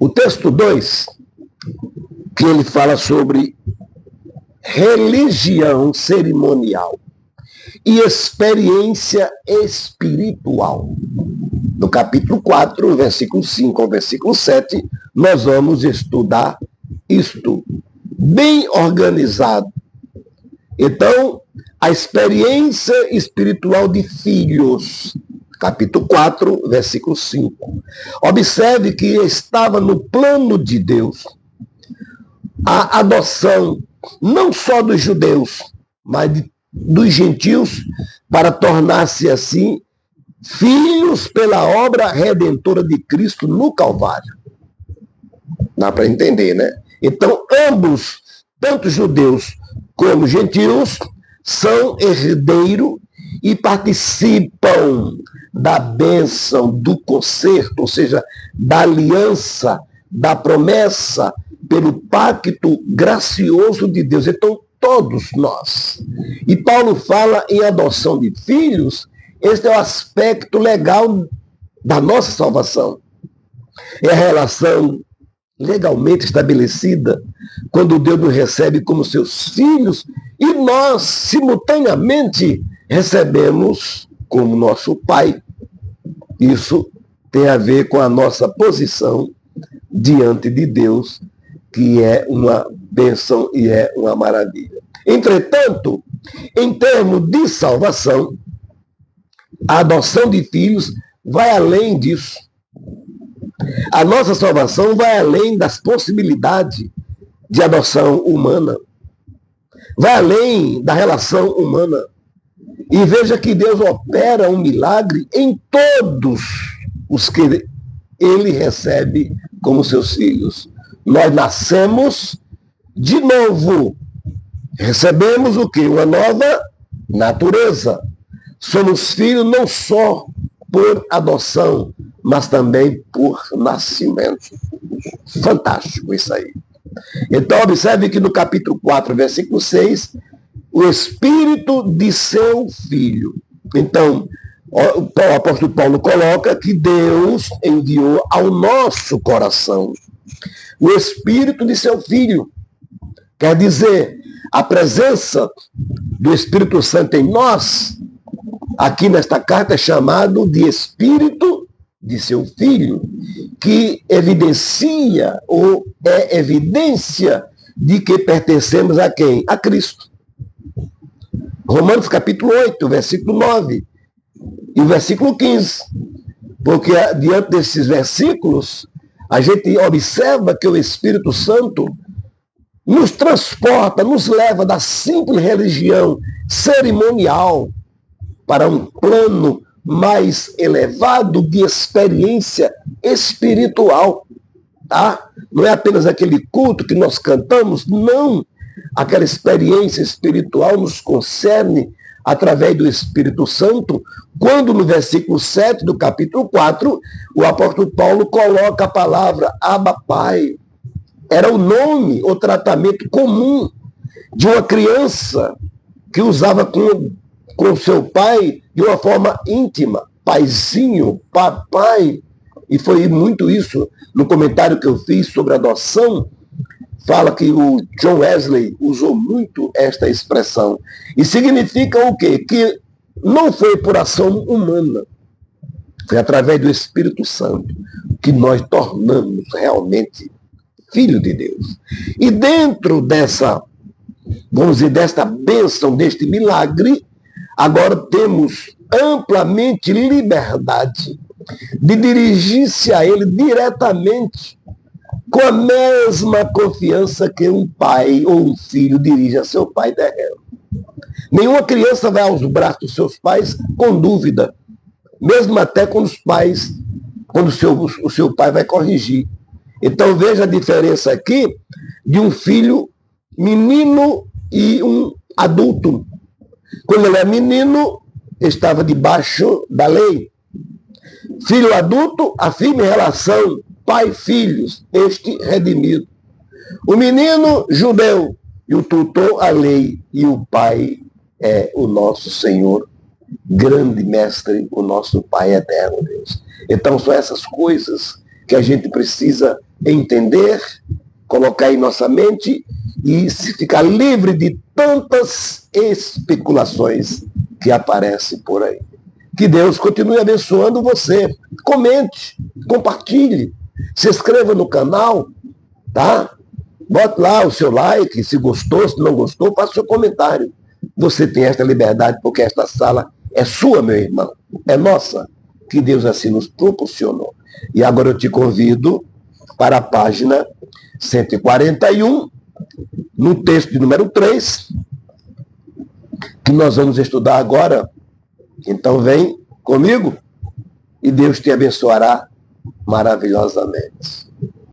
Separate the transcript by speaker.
Speaker 1: O texto 2, que ele fala sobre religião cerimonial e experiência espiritual. No capítulo 4, versículo 5 ao versículo 7, nós vamos estudar isto bem organizado. Então, a experiência espiritual de filhos, capítulo 4, versículo 5. Observe que estava no plano de Deus a adoção não só dos judeus, mas dos gentios, para tornar-se assim filhos pela obra redentora de Cristo no Calvário. Dá para entender, né? Então, ambos, tanto judeus como gentios, são herdeiros e participam da bênção, do concerto, ou seja, da aliança, da promessa, pelo pacto gracioso de Deus. Então, todos nós. E Paulo fala em adoção de filhos. Este é o aspecto legal da nossa salvação. É a relação legalmente estabelecida quando Deus nos recebe como seus filhos e nós, simultaneamente, recebemos como nosso Pai. Isso tem a ver com a nossa posição diante de Deus, que é uma bênção e é uma maravilha. Entretanto, em termos de salvação, a adoção de filhos vai além disso. A nossa salvação vai além das possibilidades de adoção humana. Vai além da relação humana. E veja que Deus opera um milagre em todos os que Ele recebe como seus filhos. Nós nascemos de novo. Recebemos o quê? Uma nova natureza. Somos filhos não só por adoção, mas também por nascimento. Fantástico isso aí. Então, observe que no capítulo 4, versículo 6, o Espírito de seu Filho. Então, o apóstolo Paulo coloca que Deus enviou ao nosso coração o Espírito de seu Filho. Quer dizer, a presença do Espírito Santo em nós, aqui nesta carta é chamado de Espírito de seu Filho, que evidencia ou é evidência de que pertencemos a quem? A Cristo. Romanos capítulo 8, versículo 9 e o versículo 15. Porque diante desses versículos, a gente observa que o Espírito Santo nos transporta, nos leva da simples religião cerimonial para um plano mais elevado de experiência espiritual. Tá? Não é apenas aquele culto que nós cantamos, não. Aquela experiência espiritual nos concerne através do Espírito Santo, quando no versículo 7 do capítulo 4, o apóstolo Paulo coloca a palavra Abba Pai. Era o nome, o tratamento comum de uma criança que usava com seu pai de uma forma íntima. Paizinho, papai. E foi muito isso no comentário que eu fiz sobre adoção. Fala que o John Wesley usou muito esta expressão. E significa o quê? Que não foi por ação humana. Foi através do Espírito Santo que nós tornamos realmente filho de Deus. E dentro dessa, vamos dizer, desta bênção, deste milagre, agora temos amplamente liberdade de dirigir-se a Ele diretamente, com a mesma confiança que um pai ou um filho dirige a seu pai terreno. Nenhuma criança vai aos braços dos seus pais com dúvida, mesmo até quando o seu pai vai corrigir. Então veja a diferença aqui de um filho menino e um adulto. Quando ele é menino, estava debaixo da lei. Filho adulto, a firme relação pai-filhos, este redimido. O menino judeu e o tutor a lei, e o pai é o nosso Senhor, grande mestre, o nosso Pai eterno, Deus. Então são essas coisas que a gente precisa entender, colocar em nossa mente e se ficar livre de tantas especulações que aparecem por aí. Que Deus continue abençoando você. Comente, compartilhe, se inscreva no canal, tá? Bote lá o seu like, se gostou, se não gostou, faça o seu comentário. Você tem esta liberdade porque esta sala é sua, meu irmão, é nossa, que Deus assim nos proporcionou. E agora eu te convido para a página 141, no texto de número 3, que nós vamos estudar agora. Então vem comigo e Deus te abençoará maravilhosamente.